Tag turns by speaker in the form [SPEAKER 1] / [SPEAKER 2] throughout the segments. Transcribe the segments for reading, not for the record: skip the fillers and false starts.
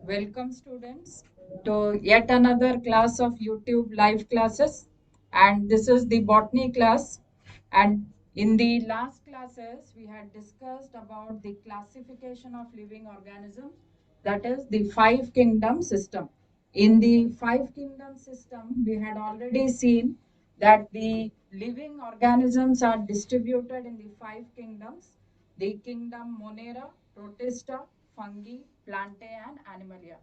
[SPEAKER 1] Welcome students to yet another class of YouTube live classes, and this is the botany class. And in the last classes we had discussed about the classification of living organisms, that is the five kingdom system. In the five kingdom system we had already seen that the living organisms are distributed in the five kingdoms: the kingdom Monera, Protista, fungi, plantae, and animalia.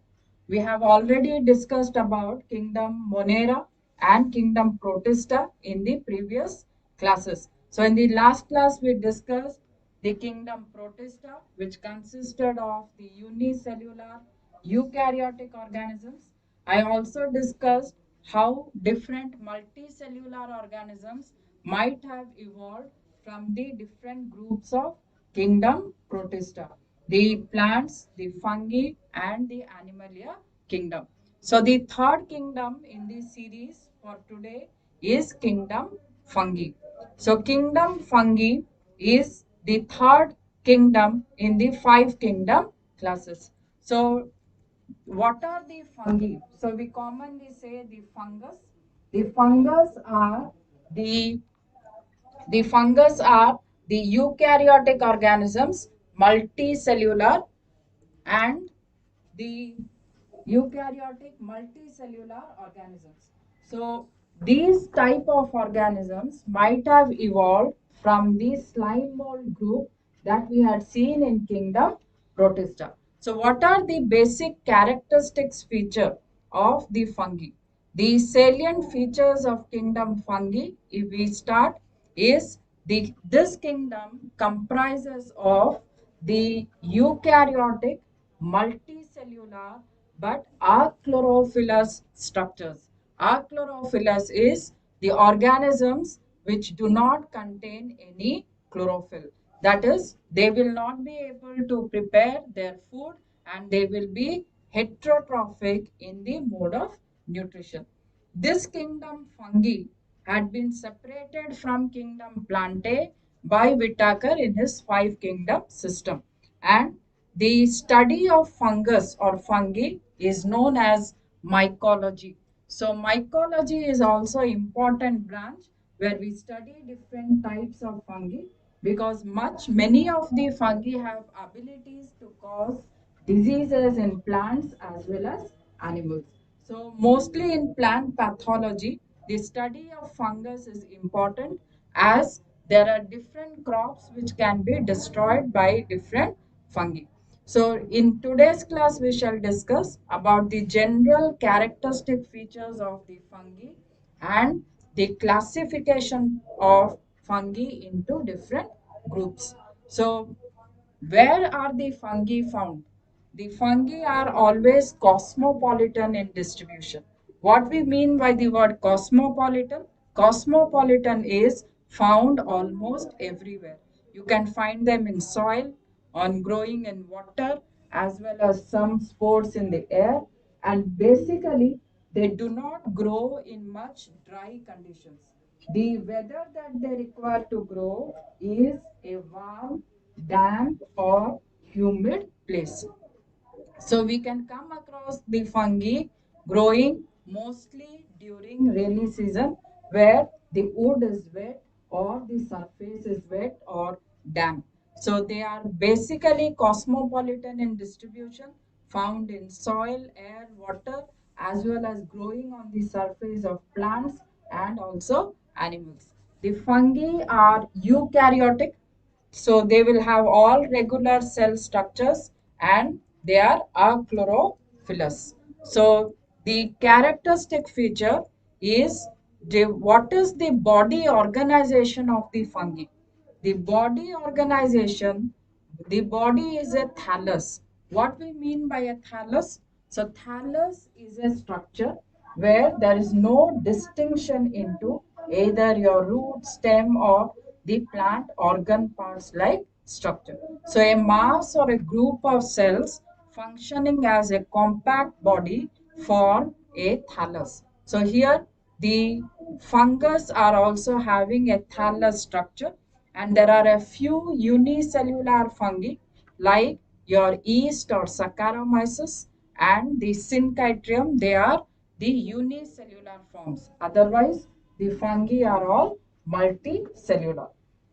[SPEAKER 1] We have already discussed about kingdom Monera and kingdom Protista in the previous classes. So in the last class we discussed the kingdom Protista, which consisted of the unicellular eukaryotic organisms. I also discussed how different multicellular organisms might have evolved from the different groups of kingdom Protista, the plants, the fungi, and the animalia kingdom. So the third kingdom in this series for today is kingdom fungi. So kingdom fungi is the third kingdom in the five kingdom classes. So what are the fungi? So we commonly say the fungus. The fungus are the fungus are the eukaryotic organisms, multicellular, and the eukaryotic multicellular organisms. So these type of organisms might have evolved from the slime mold group that we had seen in kingdom Protista. So what are the basic characteristics feature of the fungi? The salient features of kingdom fungi, if we start, is this kingdom comprises of the eukaryotic multicellular but achlorophyllous structures. Achlorophyllous is the organisms which do not contain any chlorophyll. That is, they will not be able to prepare their food and they will be heterotrophic in the mode of nutrition. This kingdom fungi had been separated from kingdom plantae by Whitaker in his five kingdom system. And the study of fungus or fungi is known as mycology. So mycology is also important branch where we study different types of fungi, because many of the fungi have abilities to cause diseases in plants as well as animals. So mostly in plant pathology, the study of fungus is important, as there are different crops which can be destroyed by different fungi. So in today's class, we shall discuss about the general characteristic features of the fungi and the classification of fungi into different groups. So where are the fungi found? The fungi are always cosmopolitan in distribution. What we mean by the word cosmopolitan? Cosmopolitan is found almost everywhere. You can find them in soil, on growing in water, as well as some spores in the air. And basically, they do not grow in much dry conditions. The weather that they require to grow is a warm, damp, or humid place. So we can come across the fungi growing mostly during rainy season, where the wood is wet or the surface is wet or damp. So they are basically cosmopolitan in distribution, found in soil, air, water, as well as growing on the surface of plants and also animals. The fungi are eukaryotic, so they will have all regular cell structures and they are achlorophyllous. So the characteristic feature is what is the body organization of the fungi. The body organization, the body is a thallus. What we mean by a thallus? So thallus is a structure where there is no distinction into either your root, stem, or the plant organ parts like structure. So a mass or a group of cells functioning as a compact body form a thallus. So here the fungus are also having a thallus structure, and there are a few unicellular fungi like your yeast or Saccharomyces, and the Syncytium, they are the unicellular forms. Otherwise, the fungi are all multicellular.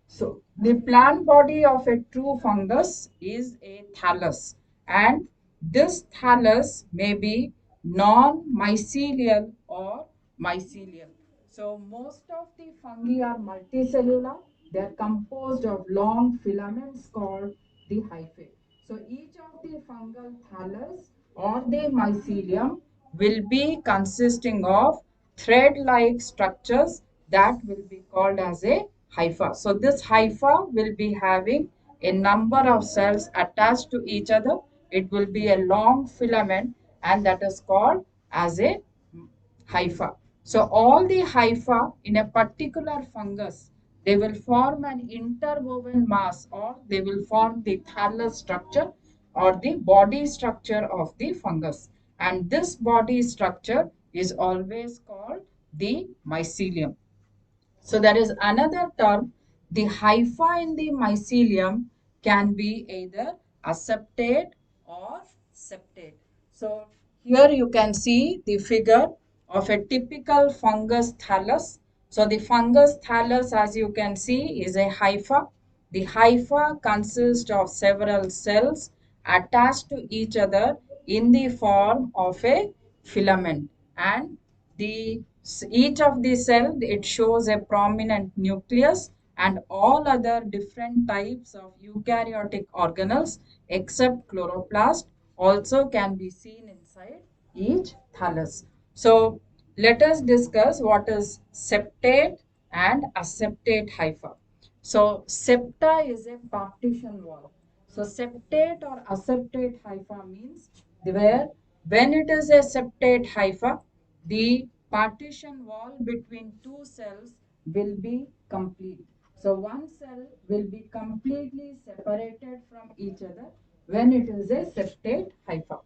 [SPEAKER 1] So, the plant body of a true fungus is a thallus, and this thallus may be non-mycelial or mycelial. So, most of the fungi are multicellular. They are composed of long filaments called the hyphae. So, each of the fungal thallus or the mycelium will be consisting of thread-like structures that will be called as a hypha. So this hypha will be having a number of cells attached to each other. It will be a long filament and that is called as a hypha. So all the hypha in a particular fungus, they will form an interwoven mass or they will form the thallus structure or the body structure of the fungus. And this body structure is always called the mycelium. So there is another term, the hypha in the mycelium can be either aseptate or septate. So here you can see the figure of a typical fungus thallus. So the fungus thallus, as you can see, is a hypha. The hypha consists of several cells attached to each other in the form of a filament, and the each of the cell, it shows a prominent nucleus, and all other different types of eukaryotic organelles except chloroplast also can be seen inside each thallus. So let us discuss what is septate and aseptate hypha. So septa is a partition wall. So septate or aseptate hypha means where when it is a septate hypha, the partition wall between two cells will be complete. So one cell will be completely separated from each other when it is a septate hypha.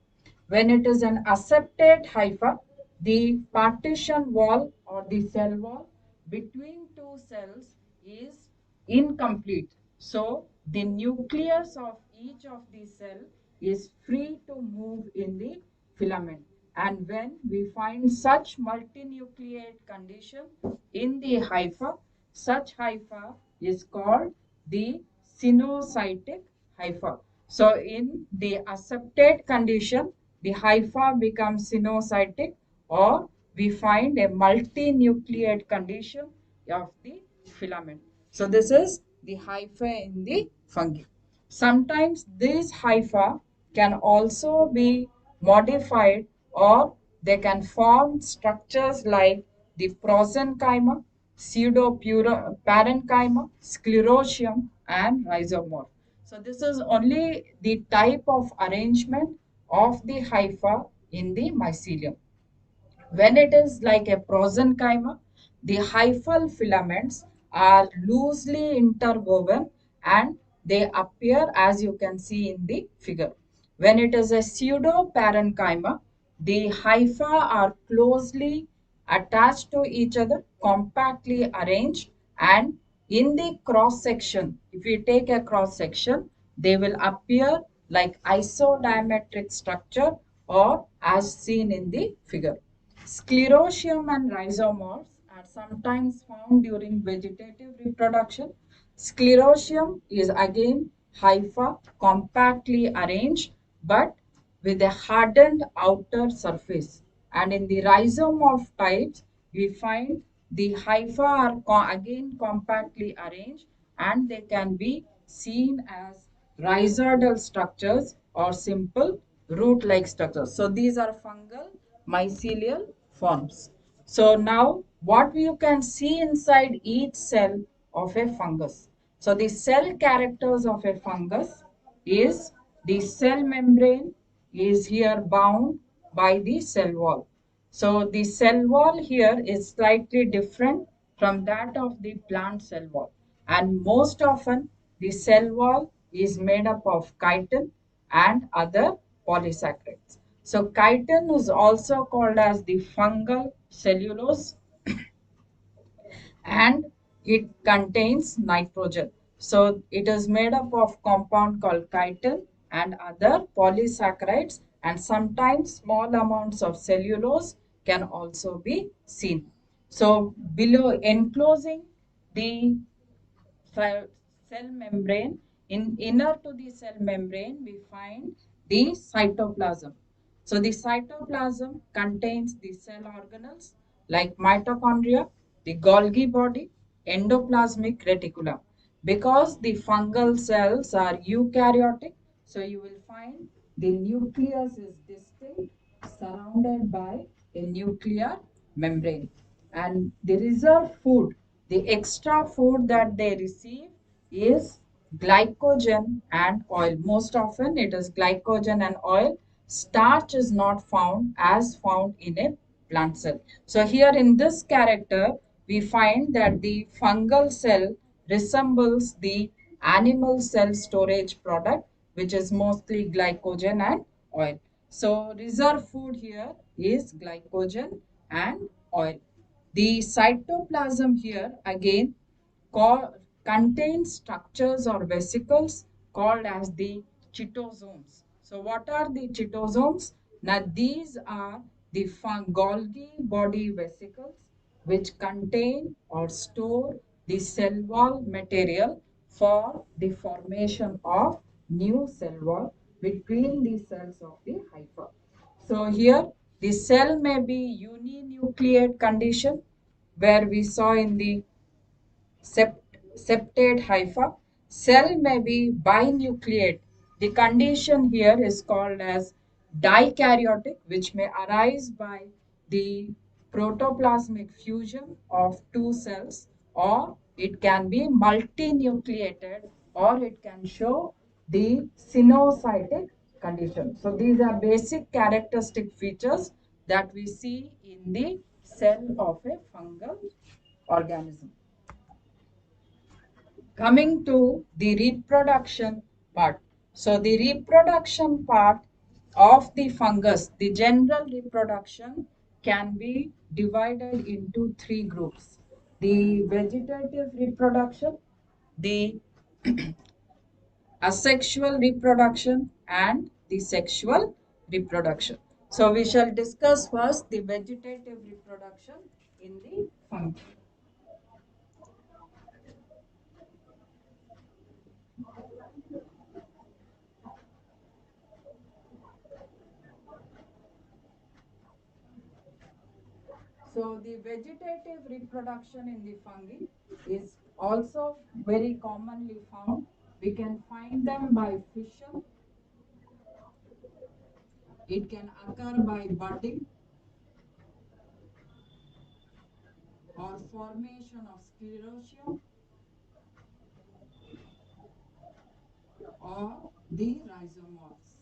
[SPEAKER 1] When it is an aseptate hypha, the partition wall or the cell wall between two cells is incomplete. So the nucleus of each of the cell is free to move in the filament. And when we find such multinucleate condition in the hypha, such hypha is called the sinocytic hypha. So in the aseptate condition, the hypha becomes sinocytic, or we find a multinucleate condition of the filament. So this is the hypha in the fungi. Sometimes these hypha can also be modified, or they can form structures like the prosenchyma, pseudoparenchyma, sclerotium, and rhizomorph. So this is only the type of arrangement of the hypha in the mycelium. When it is like a prosenchyma, the hyphal filaments are loosely interwoven and they appear as you can see in the figure. When it is a pseudoparenchyma, the hypha are closely attached to each other, compactly arranged, and in the cross section, if we take a cross section, they will appear like isodiametric structure or as seen in the figure. Sclerotium and rhizomorphs are sometimes found during vegetative reproduction. Sclerotium is again hypha, compactly arranged but with a hardened outer surface. And in the rhizomorph types, we find the hypha are again compactly arranged and they can be seen as rhizoidal structures or simple root-like structures. So these are fungal mycelial forms. So now what you can see inside each cell of a fungus. So the cell characters of a fungus is the cell membrane is here bound by the cell wall. So the cell wall here is slightly different from that of the plant cell wall. And most often the cell wall is made up of chitin and other polysaccharides. So chitin is also called as the fungal cellulose and it contains nitrogen. So it is made up of compound called chitin and other polysaccharides, and sometimes small amounts of cellulose can also be seen. So below enclosing the cell cell membrane, in inner to the cell membrane, we find the cytoplasm. So the cytoplasm contains the cell organelles like mitochondria, the Golgi body, endoplasmic reticulum. Because the fungal cells are eukaryotic, so you will find the nucleus is distinct, surrounded by a nuclear membrane. And the reserve food, the extra food that they receive is glycogen and oil. Most often it is glycogen and oil. Starch is not found as found in a plant cell. So here in this character, we find that the fungal cell resembles the animal cell storage product, which is mostly glycogen and oil. So reserve food here is glycogen and oil. The cytoplasm here again contains structures or vesicles called as the chitosomes. So what are the chitosomes? Now these are the Golgi body vesicles which contain or store the cell wall material for the formation of new cell wall between the cells of the hypha. So here the cell may be uninucleate condition where we saw in the septate hypha. Cell may be binucleate. The condition here is called as dikaryotic, which may arise by the protoplasmic fusion of two cells, or it can be multinucleated, or it can show the sinusotic condition. So these are basic characteristic features that we see in the cell of a fungal organism. Coming to the reproduction part. So the reproduction part of the fungus, the general reproduction can be divided into three groups. The vegetative reproduction, the asexual reproduction, and the sexual reproduction. So we shall discuss first the vegetative reproduction in the fungi. So the vegetative reproduction in the fungi is also very commonly found. We can find them by fission. It can occur by budding or formation of sclerotium or the rhizomods.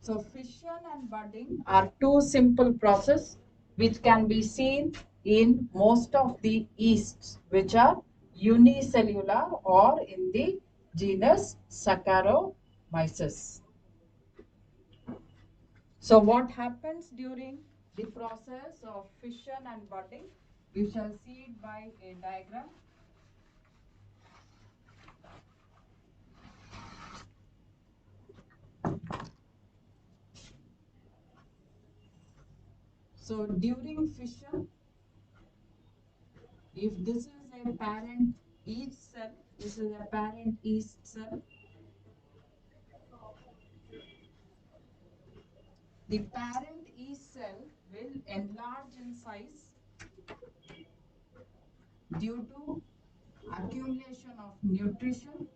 [SPEAKER 1] So fission and budding are two simple processes which can be seen in most of the yeasts, which are unicellular or in the genus Saccharomyces. So what happens during the process of fission and budding? We shall see it by a diagram. So during fission, if this is a parent yeast cell, this is a parent yeast cell. The parent yeast cell will enlarge in size due to accumulation of nutrition,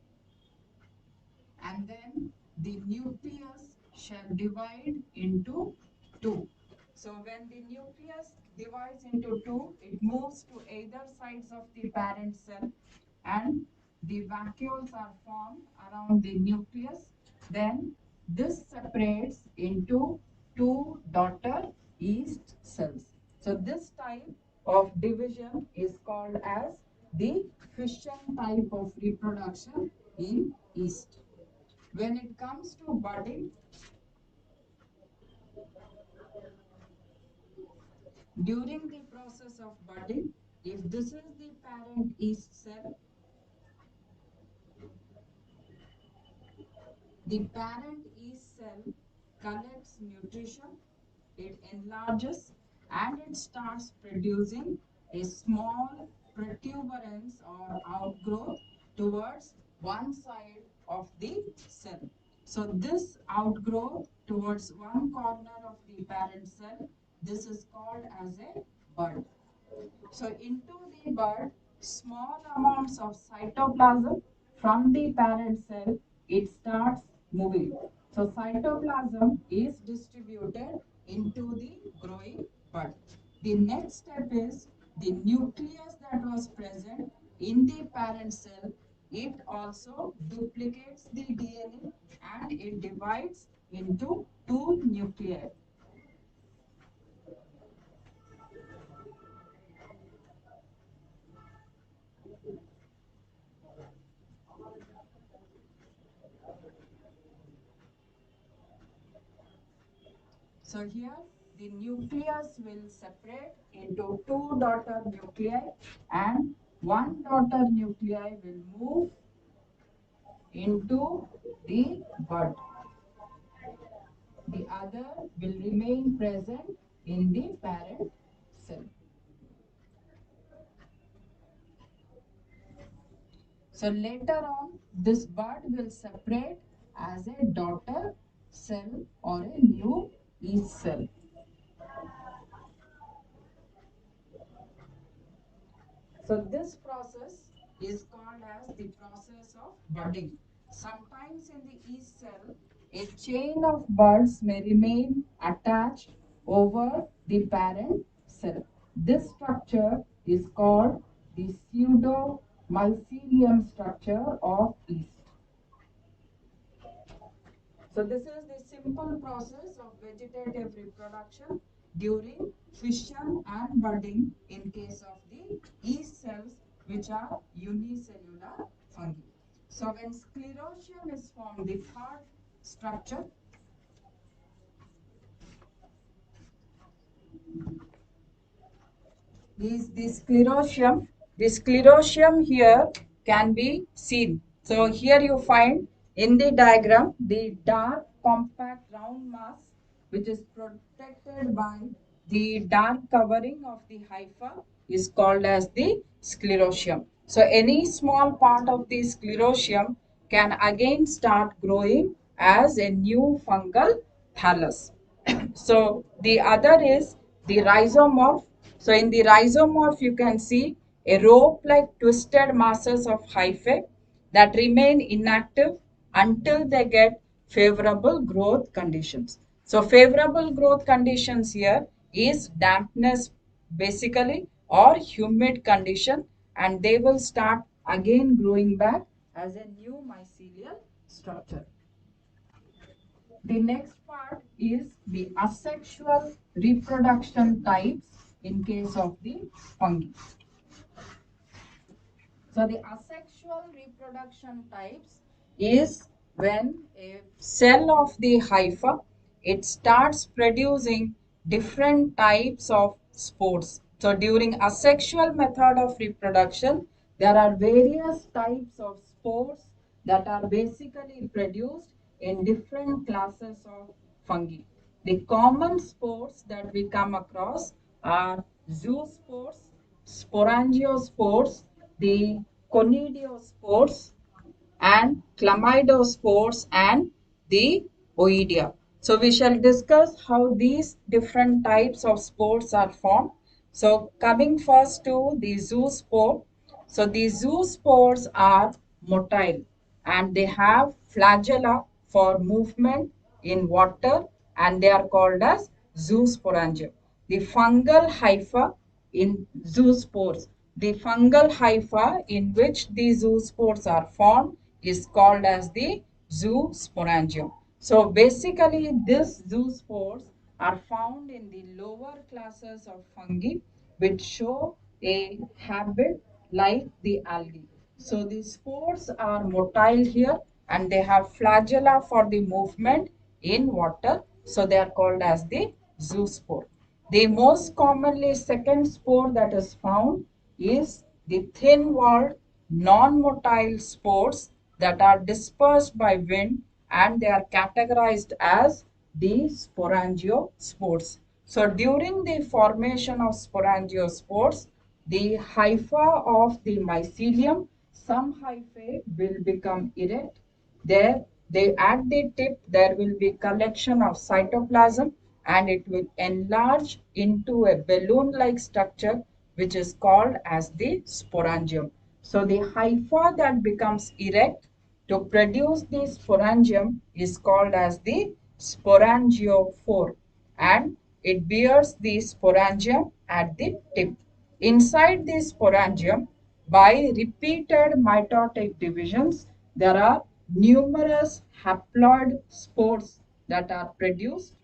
[SPEAKER 1] and then the nucleus shall divide into two. So when the nucleus divides into two, it moves to either sides of the parent cell and the vacuoles are formed around the nucleus. Then this separates into two daughter yeast cells. So this type of division is called as the fission type of reproduction in yeast. When it comes to budding, during the process of budding, if this is the parent yeast cell, The parent yeast cell collects nutrition, it enlarges, and it starts producing a small protuberance or outgrowth towards one side of the cell. So this outgrowth towards one corner of the parent cell, this is called as a bud. So into the bud, small amounts of cytoplasm from the parent cell, it starts moving. So cytoplasm is distributed into the growing bud. The next step is the nucleus that was present in the parent cell. It also duplicates the DNA and it divides into two nuclei. So here the nucleus will separate into two daughter nuclei and one daughter nuclei will move into the bud. The other will remain present in the parent cell. So later on, this bud will separate as a daughter cell or a new yeast cell. So this process is called as the process of budding. Sometimes in the yeast cell, a chain of buds may remain attached over the parent cell. This structure is called the pseudo mycelium structure of yeast. So this is the simple process of vegetative reproduction during fission and budding in case of the yeast cells which are unicellular fungi. So when sclerotium is formed, the third structure is the sclerotium. The sclerotium here can be seen. So here you find in the diagram the dark compact round mass which is protected by the dark covering of the hypha is called as the sclerotium. So any small part of the sclerotium can again start growing as a new fungal thallus. So the other is the rhizomorph. So in the rhizomorph, you can see a rope-like twisted masses of hyphae that remain inactive until they get favorable growth conditions. So favorable growth conditions here is dampness basically or humid condition, and they will start again growing back as a new mycelial structure. The next part is the asexual reproduction types in case of the fungi. So the asexual reproduction types is when a cell of the hypha, it starts producing different types of spores. So during asexual method of reproduction, there are various types of spores that are basically produced in different classes of fungi. The common spores that we come across are zoospores, sporangiospores, the conidiospores, and chlamydospores, and the oidea. So we shall discuss how these different types of spores are formed. So coming first to the zoospore. So the zoospores are motile and they have flagella for movement in water and they are called as zoosporangia. The fungal hypha in zoospores. The fungal hypha in which the zoospores are formed is called as the zoosporangium. So basically these zoospores are found in the lower classes of fungi which show a habit like the algae. So the spores are motile here and they have flagella for the movement in water. So they are called as the zoospore. The most commonly second spore that is found is the thin-walled non-motile spores that are dispersed by wind and they are categorized as the sporangiospores. So during the formation of sporangiospores, the hypha of the mycelium, some hyphae will become erect. There, at the tip, there will be collection of cytoplasm and it will enlarge into a balloon-like structure which is called as the sporangium. So the hypha that becomes erect to produce the sporangium is called as the sporangiophore and it bears the sporangium at the tip. Inside the sporangium, by repeated mitotic divisions, there are numerous haploid spores that are produced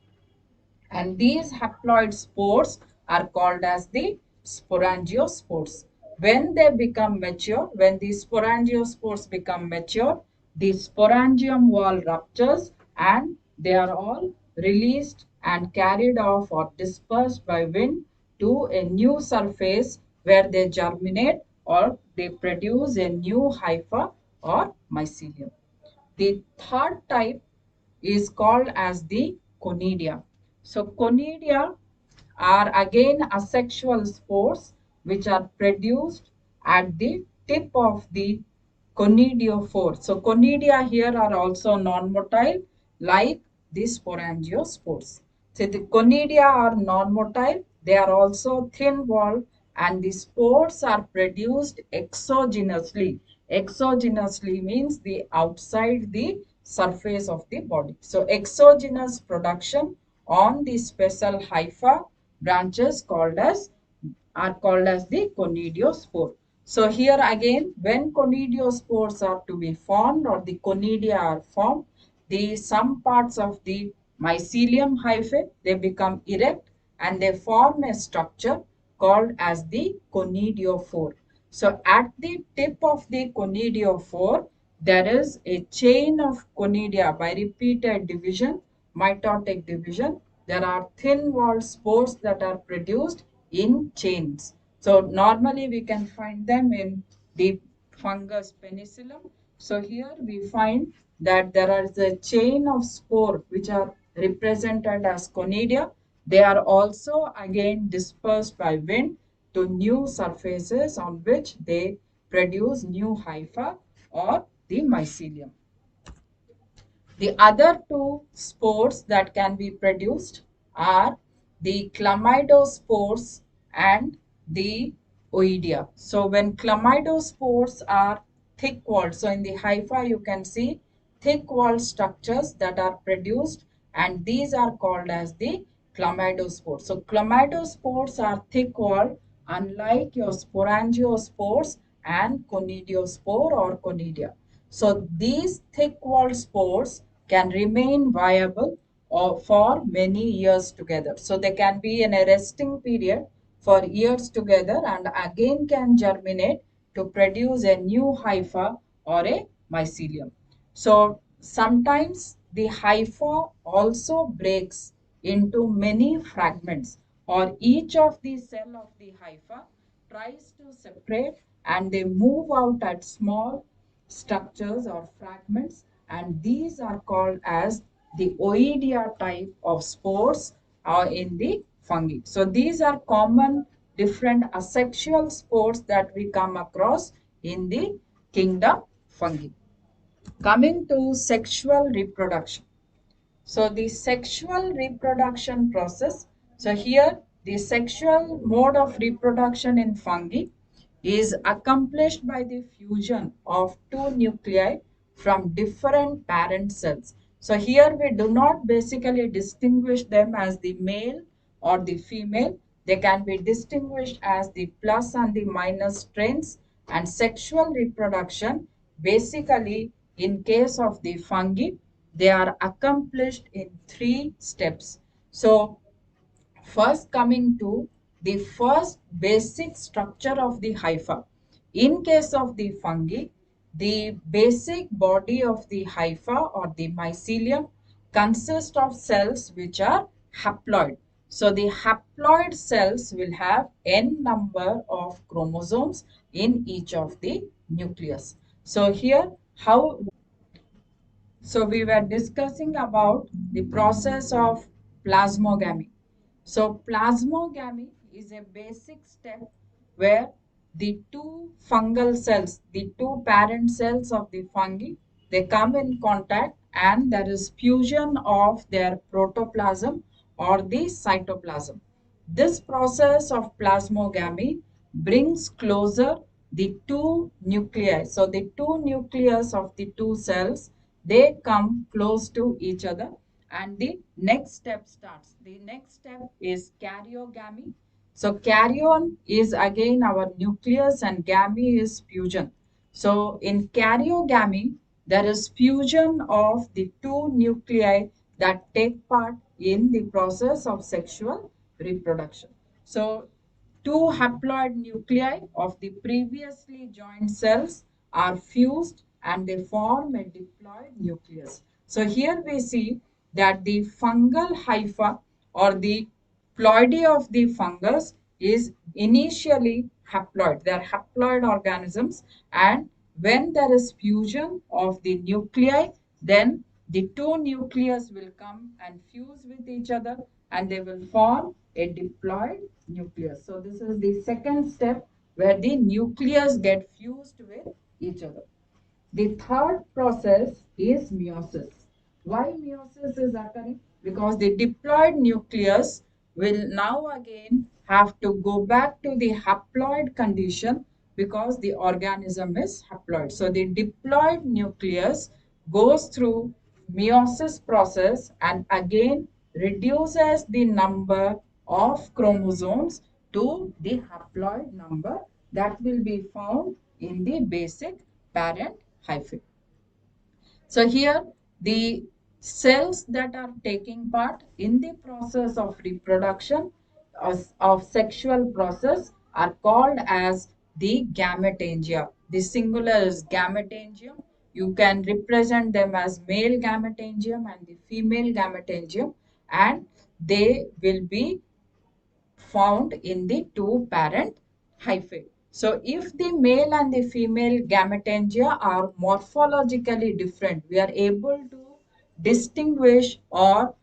[SPEAKER 1] and these haploid spores are called as the sporangiospores. When they become mature, when the sporangiospores become mature, the sporangium wall ruptures and they are all released and carried off or dispersed by wind to a new surface where they germinate or they produce a new hypha or mycelium. The third type is called as the conidia. So conidia are again asexual spores which are produced at the tip of the conidiophore. So conidia here are also non-motile like the sporangiospores. So the conidia are non-motile. They are also thin-walled and the spores are produced exogenously. Exogenously means the outside the surface of the body. So exogenous production on the special hypha branches are called as the conidiospore. So here again, when conidiospores are to be formed or the conidia are formed, the some parts of the mycelium hyphae, they become erect and they form a structure called as the conidiophore. So at the tip of the conidiophore, there is a chain of conidia by repeated division, mitotic division. There are thin-walled spores that are produced in chains. So normally we can find them in the fungus penicillium. So here we find that there is a chain of spore which are represented as conidia. They are also again dispersed by wind to new surfaces on which they produce new hypha or the mycelium. The other two spores that can be produced are the chlamydospores and the oidea. So when chlamydospores are thick walled, so in the hypha you can see thick walled structures that are produced and these are called as the chlamydospores. So chlamydospores are thick walled unlike your sporangiospores and conidiospore or conidia. So these thick-walled spores can remain viable or for many years together. So they can be in a resting period for years together and again can germinate to produce a new hypha or a mycelium. So sometimes the hypha also breaks into many fragments or each of the cell of the hypha tries to separate and they move out at small structures or fragments and these are called as the oidea type of spores in the fungi. So these are common different asexual spores that we come across in the kingdom fungi. Coming to sexual reproduction. So the sexual reproduction process. So here the sexual mode of reproduction in fungi is accomplished by the fusion of two nuclei from different parent cells. So here we do not basically distinguish them as the male or the female. They can be distinguished as the plus and the minus strains and sexual reproduction basically in case of the fungi they are accomplished in three steps. So first coming to the first basic structure of the hypha. In case of the fungi, the basic body of the hypha or the mycelium consists of cells which are haploid. So the haploid cells will have n number of chromosomes in each of the nucleus. So here how So we were discussing about the process of plasmogamy. So plasmogamy is a basic step where the two fungal cells, the two parent cells of the fungi, they come in contact and there is fusion of their protoplasm or the cytoplasm. This process of plasmogamy brings closer the two nuclei. So the two nucleus of the two cells, they come close to each other and the next step starts. The next step is karyogamy. So karyon is again our nucleus and gamy is fusion. So in karyogamy, there is fusion of the two nuclei that take part in the process of sexual reproduction. So two haploid nuclei of the previously joined cells are fused and they form a diploid nucleus. So here we see that the fungal hypha or the ploidy of the fungus is initially haploid. They are haploid organisms, and when there is fusion of the nuclei, then the two nucleus will come and fuse with each other and they will form a diploid nucleus. So this is the second step where the nucleus get fused with each other. The third process is meiosis. Why meiosis is occurring? Because the diploid nucleus will now again have to go back to the haploid condition because the organism is haploid. So the diploid nucleus goes through meiosis process and again reduces the number of chromosomes to the haploid number that will be found in the basic parent hyphae. So here the cells that are taking part in the process of reproduction of sexual process are called as the gametangia. The singular is gametangium. You can represent them as male gametangium and the female gametangium, and they will be found in the two parent hyphae. So if the male and the female gametangia are morphologically different, we are able to distinguish or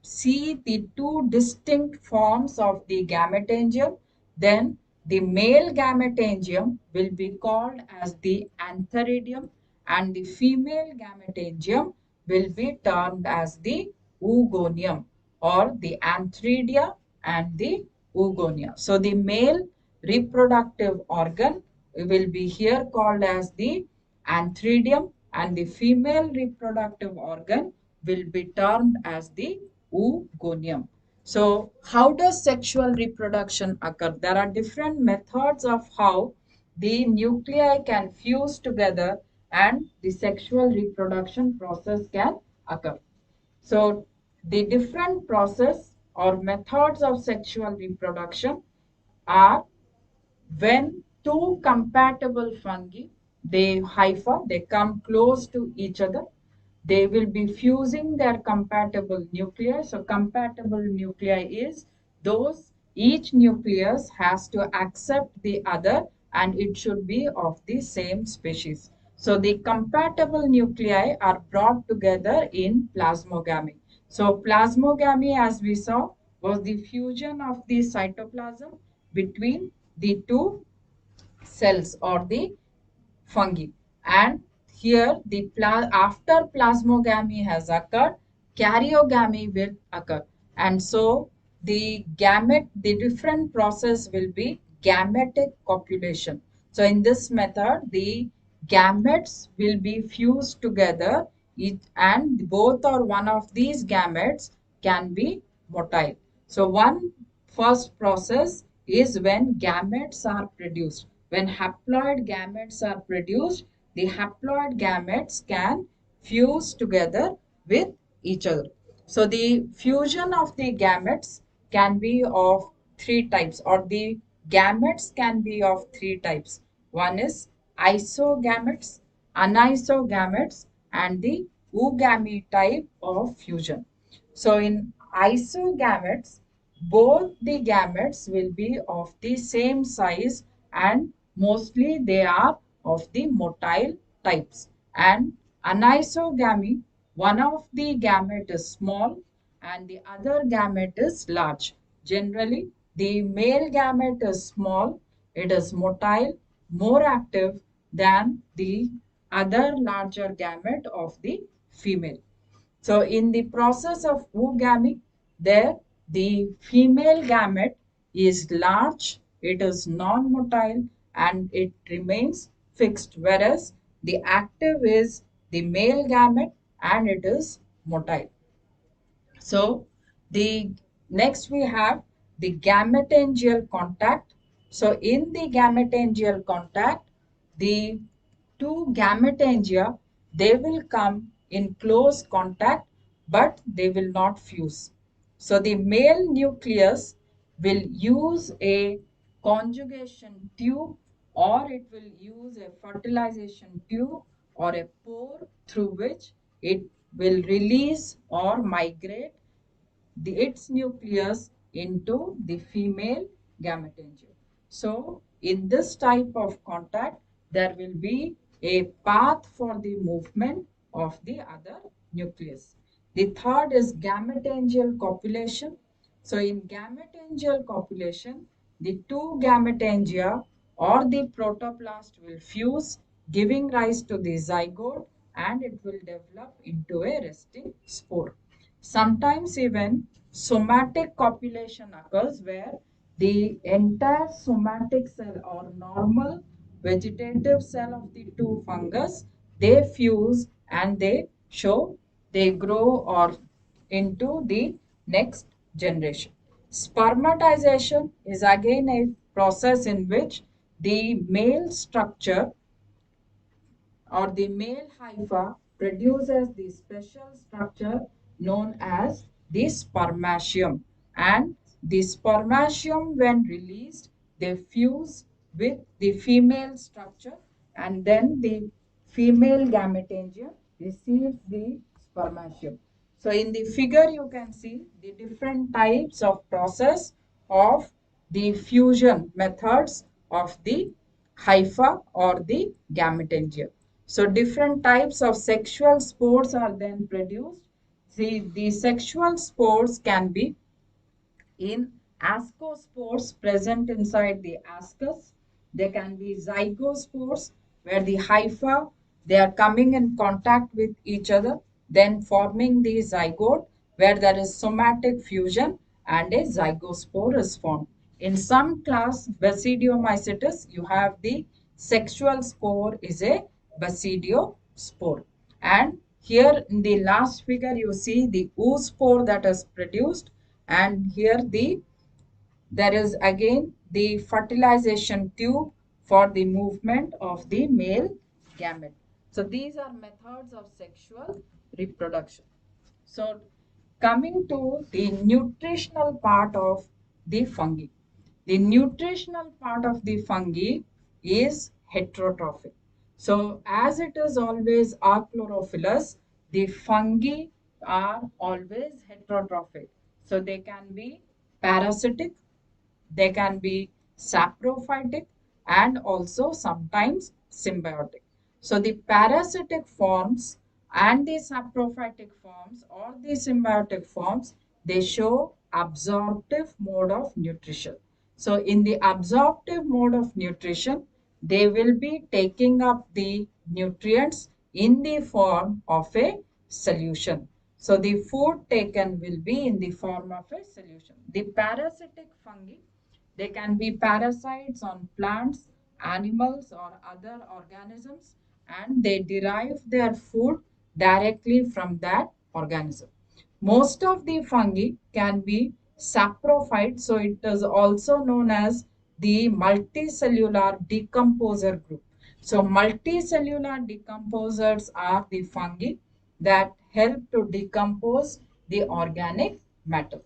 [SPEAKER 1] see the two distinct forms of the gametangium, then the male gametangium will be called as the antheridium and the female gametangium will be termed as the oogonium or the antheridia and the oogonia. So the male reproductive organ will be here called as the antheridium and the female reproductive organ will be termed as the oogonium. So how does sexual reproduction occur? There are different methods of how the nuclei can fuse together and the sexual reproduction process can occur. So the different process or methods of sexual reproduction are when two compatible fungi, they come close to each other, they will be fusing their compatible nuclei. So compatible nuclei is those each nucleus has to accept the other and it should be of the same species. So the compatible nuclei are brought together in plasmogamy. So plasmogamy, as we saw, was the fusion of the cytoplasm between the two cells or the fungi. And here the after plasmogamy has occurred, karyogamy will occur. And so the different process will be gametic copulation. So in this method, the gametes will be fused together and both or one of these gametes can be motile. So one first process is when gametes are produced. When haploid gametes are produced, the haploid gametes can fuse together with each other. So the fusion of the gametes can be of three types, or the gametes can be of three types. One is isogametes, anisogametes, and the oogamy type of fusion. So in isogametes, both the gametes will be of the same size and mostly they are of the motile types. And anisogamy, One of the gamete is small and the other gamete is large. Generally, the male gamete is small, it is motile, more active than the other larger gamete of the female. So in the process of oogamy, there the female gamete is large, it is non-motile and it remains fixed, whereas the active is the male gamete and it is motile. So the next we have the gametangial contact. So in the gametangial contact, the two gametangia, they will come in close contact, but they will not fuse. So the male nucleus will use a conjugation tube or it will use a fertilization tube or a pore through which it will release or migrate its nucleus into the female gametangium. So, in this type of contact, there will be a path for the movement of the other nucleus. The third is gametangial copulation. So, in gametangial copulation, the two gametangia or the protoplast will fuse, giving rise to the zygote, and it will develop into a resting spore. Sometimes even somatic copulation occurs where the entire somatic cell or normal vegetative cell of the two fungus, they fuse and they grow or into the next generation. Spermatization is again a process in which the male structure or the male hypha produces the special structure known as the spermatium, and the spermatium when released they fuse with the female structure and then the female gametangia receives the spermatium. So in the figure you can see the different types of process of the fusion methods of the hypha or the gametangia. So different types of sexual spores are then produced. See, the sexual spores can be in ascospores present inside the ascus. There can be zygospores where the hypha, they are coming in contact with each other, then forming the zygote where there is somatic fusion and a zygospore is formed. In some class Basidiomycetes, you have the sexual spore is a basidiospore. And here in the last figure, you see the oospore that is produced, and here there is again the fertilization tube for the movement of the male gamete. So these are methods of sexual reproduction. So coming to the nutritional part of the fungi. The nutritional part of the fungi is heterotrophic. So as it is always achlorophyllous, the fungi are always heterotrophic. So they can be parasitic, they can be saprophytic and also sometimes symbiotic. So the parasitic forms and the saprophytic forms or the symbiotic forms, they show absorptive mode of nutrition. So in the absorptive mode of nutrition, they will be taking up the nutrients in the form of a solution. So the food taken will be in the form of a solution. The parasitic fungi, they can be parasites on plants, animals, or other organisms, and they derive their food directly from that organism. Most of the fungi can be saprophyte, so it is also known as the multicellular decomposer group. So, multicellular decomposers are the fungi that help to decompose the organic matter,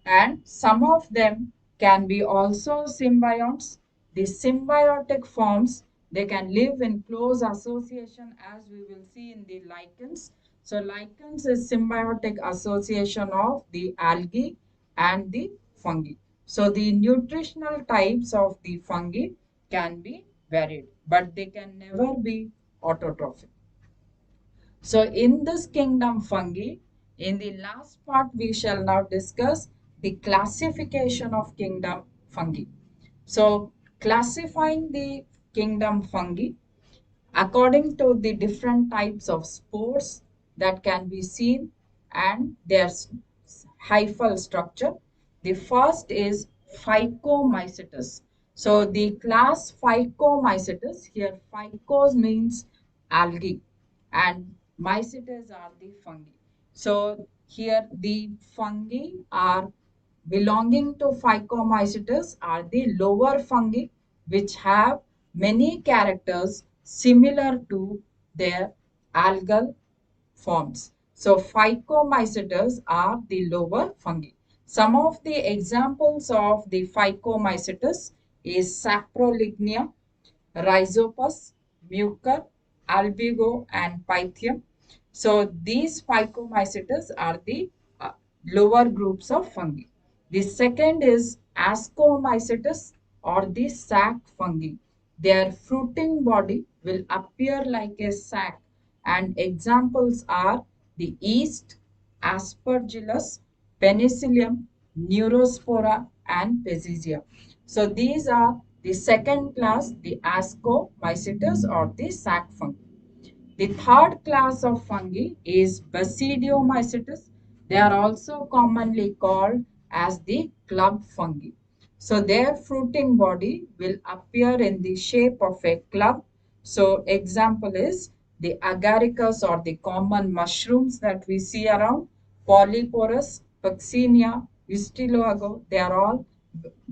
[SPEAKER 1] and some of them can be also symbionts. The symbiotic forms, they can live in close association as we will see in the lichens. So lichens is symbiotic association of the algae and the fungi. So the nutritional types of the fungi can be varied, but they can never be autotrophic. So in this kingdom fungi, in the last part, we shall now discuss the classification of kingdom fungi. So classifying the kingdom fungi according to the different types of spores that can be seen and their hyphal structure. The first is Phycomycetes. So the class Phycomycetes, here Phycos means algae and mycetes are the fungi. So here the fungi are belonging to Phycomycetes are the lower fungi which have many characters similar to their algal forms. So Phycomycetes are the lower fungi. Some of the examples of the Phycomycetes is Saprolegnia, Rhizopus, Mucor, Albigo, and Pythium. So these Phycomycetes are the lower groups of fungi. The second is Ascomycetes or the sac fungi. Their fruiting body will appear like a sac, and examples are the yeast, Aspergillus, Penicillium, Neurospora, and Pezizia. So these are the second class, the Ascomycetes or the sac fungi. The third class of fungi is Basidiomycetes. They are also commonly called as the club fungi. So their fruiting body will appear in the shape of a club. So example is the agaricus or the common mushrooms that we see around, Polyporus, Puccinia, Ustiloago. They are all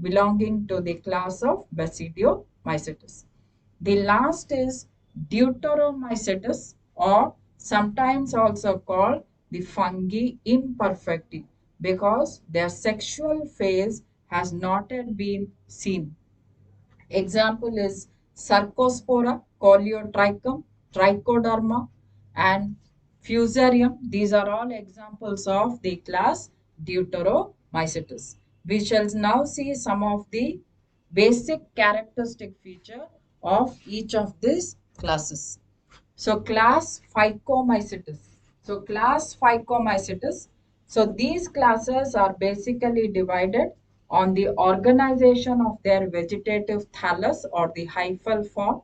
[SPEAKER 1] belonging to the class of Basidiomycetes. The last is Deuteromycetes or sometimes also called the fungi imperfecti because their sexual phase has not yet been seen. Example is Sarcospora, Coleotrichum, Trichoderma, and Fusarium. These are all examples of the class Deuteromycetes. We shall now see some of the basic characteristic feature of each of these classes. So class Phycomycetes. So class Phycomycetes. So these classes are basically divided on the organization of their vegetative thallus or the hyphal form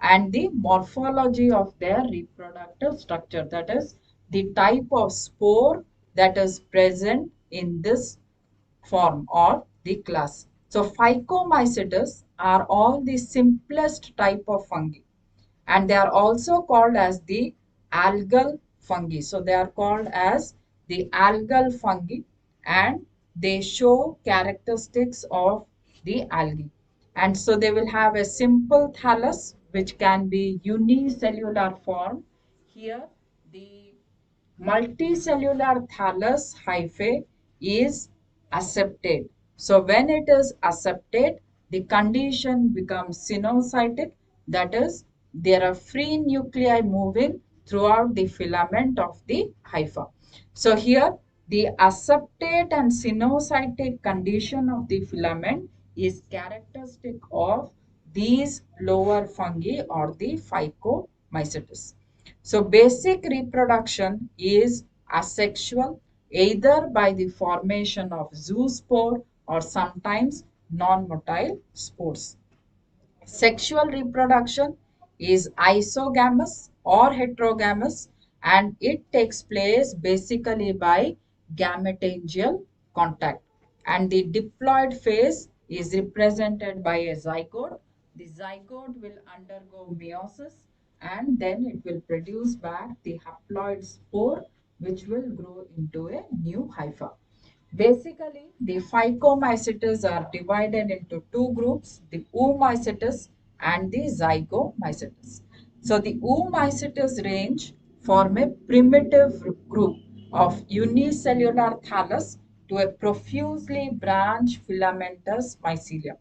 [SPEAKER 1] and the morphology of their reproductive structure. That is the type of spore that is present in this form or the class. So Phycomycetes are all the simplest type of fungi and they are also called as the algal fungi. So they are called as the algal fungi and they show characteristics of the algae. And so they will have a simple thallus which can be unicellular form. Here the multicellular thallus hyphae is accepted. So when it is accepted, the condition becomes sinusoidal, that is, there are free nuclei moving throughout the filament of the hypha. So here the acceptate and sinusoidal condition of the filament is characteristic of these lower fungi or the Phycomycetes. So basic reproduction is asexual either by the formation of zoospore or sometimes non-motile spores. Sexual reproduction is isogamous or heterogamous and it takes place basically by gametangial contact. And the diploid phase is represented by a zygote. The zygote will undergo meiosis and then it will produce back the haploid spore which will grow into a new hypha. Basically, the Phycomycetes are divided into two groups, the Oomycetes and the Zygomycetes. So the Oomycetes range form a primitive group of unicellular thallus to a profusely branched filamentous mycelium.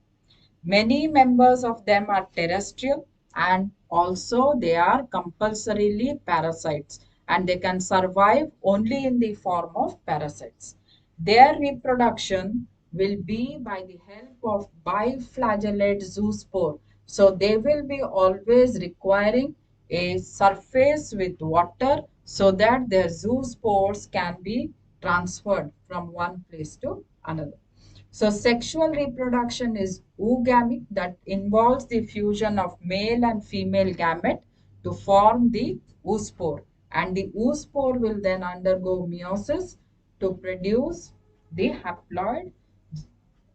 [SPEAKER 1] Many members of them are terrestrial and also they are compulsorily parasites and they can survive only in the form of parasites. Their reproduction will be by the help of biflagellate zoospore. So they will be always requiring a surface with water so that their zoospores can be transferred from one place to another. So sexual reproduction is oogamic, that involves the fusion of male and female gamete to form the oospore. And the oospore will then undergo meiosis to produce the haploid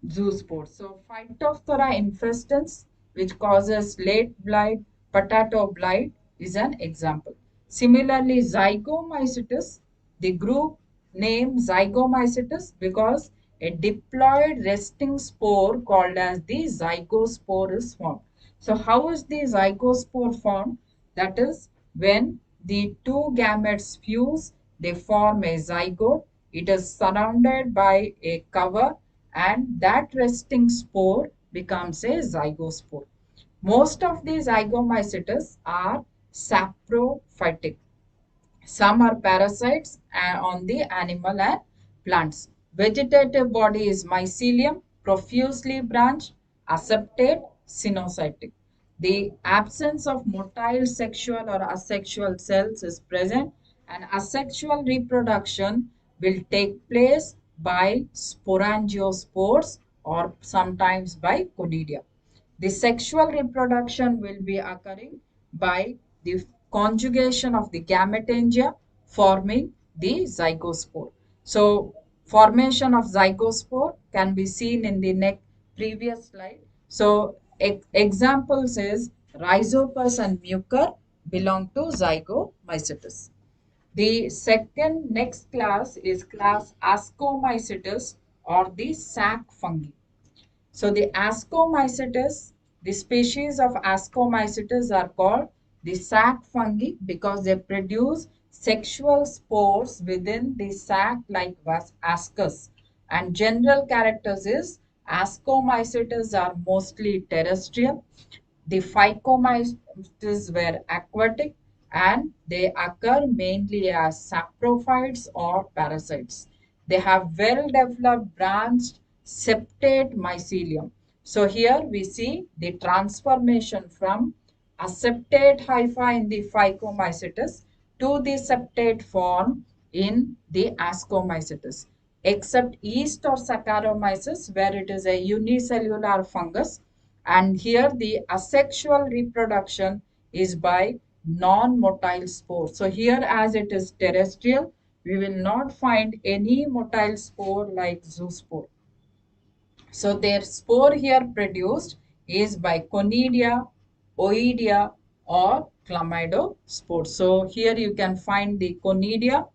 [SPEAKER 1] zoospore. So Phytophthora infestans, which causes late blight, potato blight, is an example. Similarly, zygomycetes, the group name zygomycetes because a diploid resting spore called as the zygospore is formed. So how is the zygospore formed? That is when the two gametes fuse, they form a zygote. It is surrounded by a cover and that resting spore becomes a zygospore. Most of these zygomycetes are saprophytic. Some are parasites on the animal and plants. Vegetative body is mycelium, profusely branched, aseptate, sinusoidal. The absence of motile sexual or asexual cells is present, and asexual reproduction will take place by sporangiospores or sometimes by conidia. The sexual reproduction will be occurring by the conjugation of the gametangia forming the zygospore. So formation of zygospore can be seen in the next previous slide. So examples is Rhizopus and Mucor belong to zygomycetes. The second next class is class Ascomycetes or the sac fungi. So the Ascomycetes, the species of Ascomycetes are called the sac fungi because they produce sexual spores within the sac like ascus. And general characters is Ascomycetes are mostly terrestrial. The phycomycetes were aquatic and they occur mainly as saprophytes or parasites. They have well developed branched septate mycelium. So here we see the transformation from aseptate hypha in the phycomycetes to the septate form in the ascomycetes. Except yeast or Saccharomyces where it is a unicellular fungus, and here the asexual reproduction is by non-motile spore. So here as it is terrestrial, we will not find any motile spore like zoospore. So their spore here produced is by conidia, oidia or chlamydospore. So here you can find the conidia,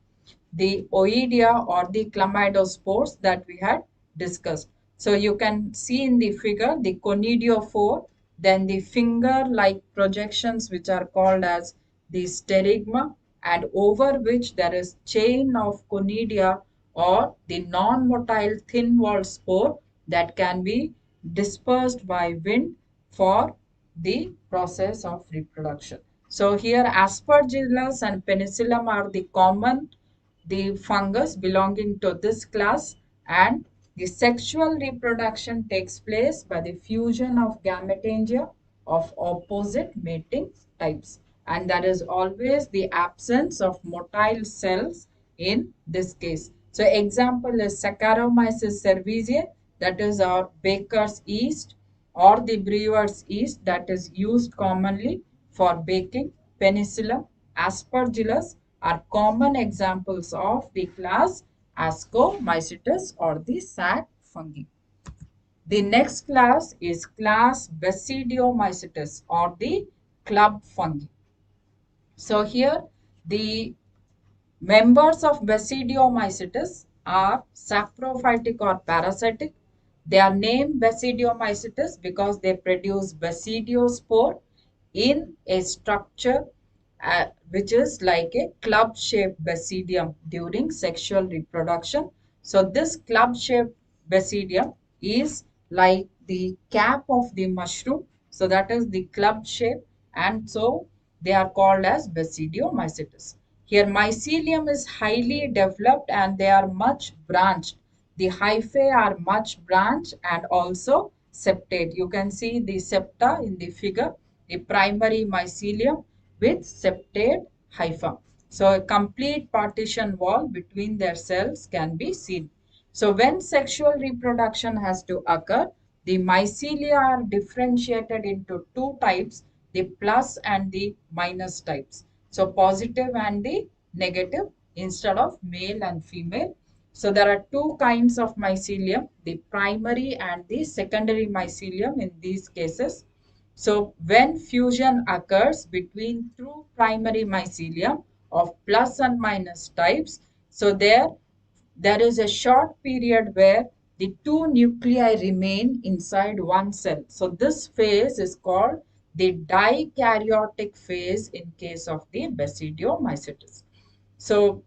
[SPEAKER 1] the oidia or the chlamydospores that we had discussed. So you can see in the figure the conidiophore, then the finger-like projections which are called as the sterigma, and over which there is chain of conidia or the non-motile thin-walled spore that can be dispersed by wind for the process of reproduction. So here aspergillus and penicillium are the common the fungus belonging to this class, and the sexual reproduction takes place by the fusion of gametangia of opposite mating types, and there is always the absence of motile cells in this case. So example is Saccharomyces cerevisiae, that is our baker's yeast, or the brewer's yeast that is used commonly for baking. Penicillium, aspergillus are common examples of the class Ascomycetes or the sac fungi. The next class is class Basidiomycetes or the club fungi. So here the members of Basidiomycetes are saprophytic or parasitic. They are named Basidiomycetes because they produce basidiospore in a structure which is like a club-shaped basidium during sexual reproduction. So this club-shaped basidium is like the cap of the mushroom. So that is the club shape, and so they are called as Basidiomycetes. Here mycelium is highly developed and they are much branched. The hyphae are much branched and also septate. You can see the septa in the figure. The primary mycelium with septate hypha. So a complete partition wall between their cells can be seen. So when sexual reproduction has to occur, the mycelia are differentiated into two types, the plus and the minus types. So positive and the negative instead of male and female. So there are two kinds of mycelium, the primary and the secondary mycelium in these cases. So when fusion occurs between two primary mycelium of plus and minus types, so there is a short period where the two nuclei remain inside one cell. So this phase is called the dikaryotic phase in case of the basidiomycetes. So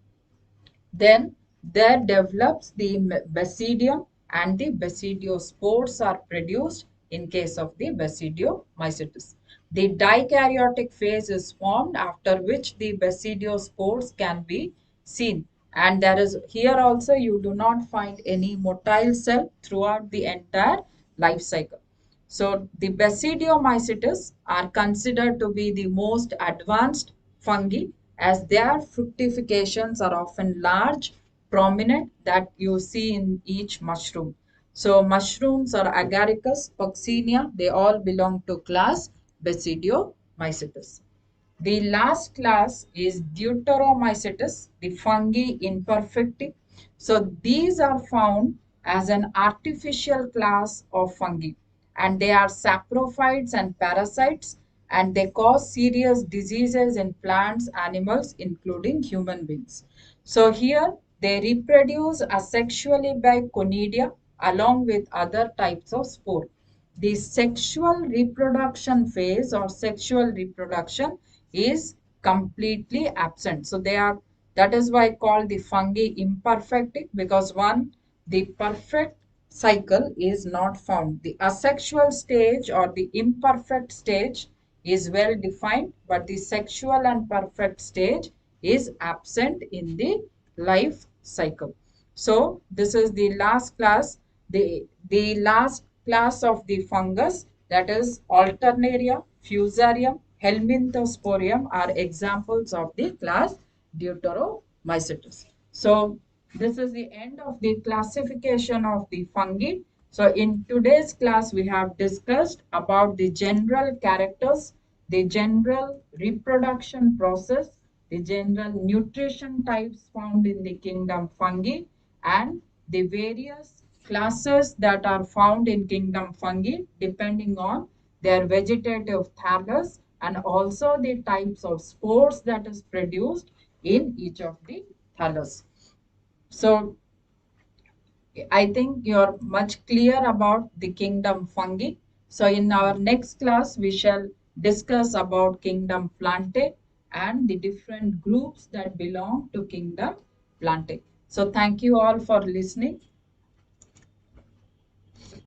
[SPEAKER 1] then there develops the basidium and the basidiospores are produced in case of the basidiomycetes. The dikaryotic phase is formed after which the basidiospores can be seen. And there is here also you do not find any motile cell throughout the entire life cycle. So the basidiomycetes are considered to be the most advanced fungi as their fructifications are often large, prominent that you see in each mushroom. So mushrooms or Agaricus, Puccinia, they all belong to class Basidiomycetes. The last class is Deuteromycetes, the fungi imperfecti. So these are found as an artificial class of fungi and they are saprophytes and parasites and they cause serious diseases in plants, animals, including human beings. So here they reproduce asexually by conidia along with other types of spore. The sexual reproduction phase or sexual reproduction is completely absent. So they are that is why called the fungi imperfect because one the perfect cycle is not found. The asexual stage or the imperfect stage is well defined, but the sexual and perfect stage is absent in the life cycle. So this is the last class, the last class of the fungus that is Alternaria, Fusarium, Helminthosporium are examples of the class Deuteromycetes. So this is the end of the classification of the fungi. So in today's class, we have discussed about the general characters, the general reproduction process, the general nutrition types found in the kingdom fungi, and the various classes that are found in kingdom fungi depending on their vegetative thallus and also the types of spores that is produced in each of the thallus. So I think you're much clear about the kingdom fungi. So in our next class, we shall discuss about kingdom plantae and the different groups that belong to kingdom plantae. So thank you all for listening.